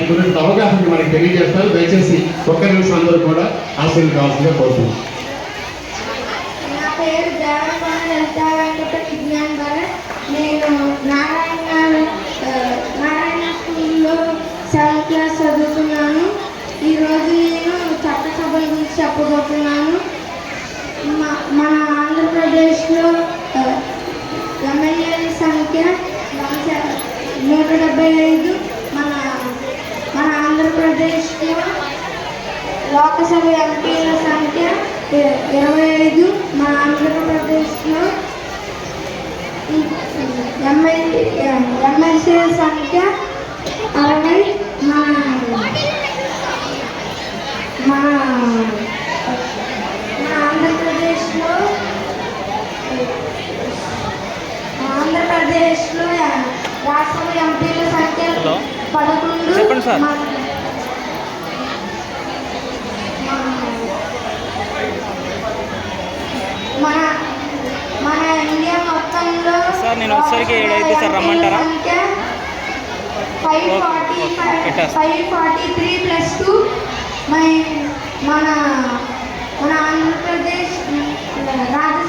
వాటి గురించి అవగాహన మనకి తెలియజేస్తారు. దయచేసి ఒక్క నిమిషం అందరూ కూడా ఆశీర్వాదం కావాల్సిందిగా కోరుతున్నాం. నా పేరు దేవరకొండ లలిత వెంకట విజ్ఞాన్ భరత్. నేను నారాయణ స్కూల్లో 7th క్లాస్ చదువుతున్నాను. ఈరోజు నేను చట్టసభల గురించి చెప్పబోతున్నాను. మన ఆంధ్రప్రదేశ్లో ఎమ్మెల్యేల సంఖ్య 175. మన ఆంధ్రప్రదేశ్లో లోకసభ ఎంపీల సంఖ్య 25. మన ఆంధ్రప్రదేశ్లో ఎమ్మెల్సీల సంఖ్య 60. మన ఆంధ్రప్రదేశ్లో రాష్ట్రసభ ఎంపీల సంఖ్య 11. చెప్పండి సార్. మన ఇండియా మొత్తంలో సార్ నేను ఒకసారికి 7 అయితే సార్ రమ్మంటారా? 543+2. మన ఆంధ్రప్రదేశ్ రాజ్యసభ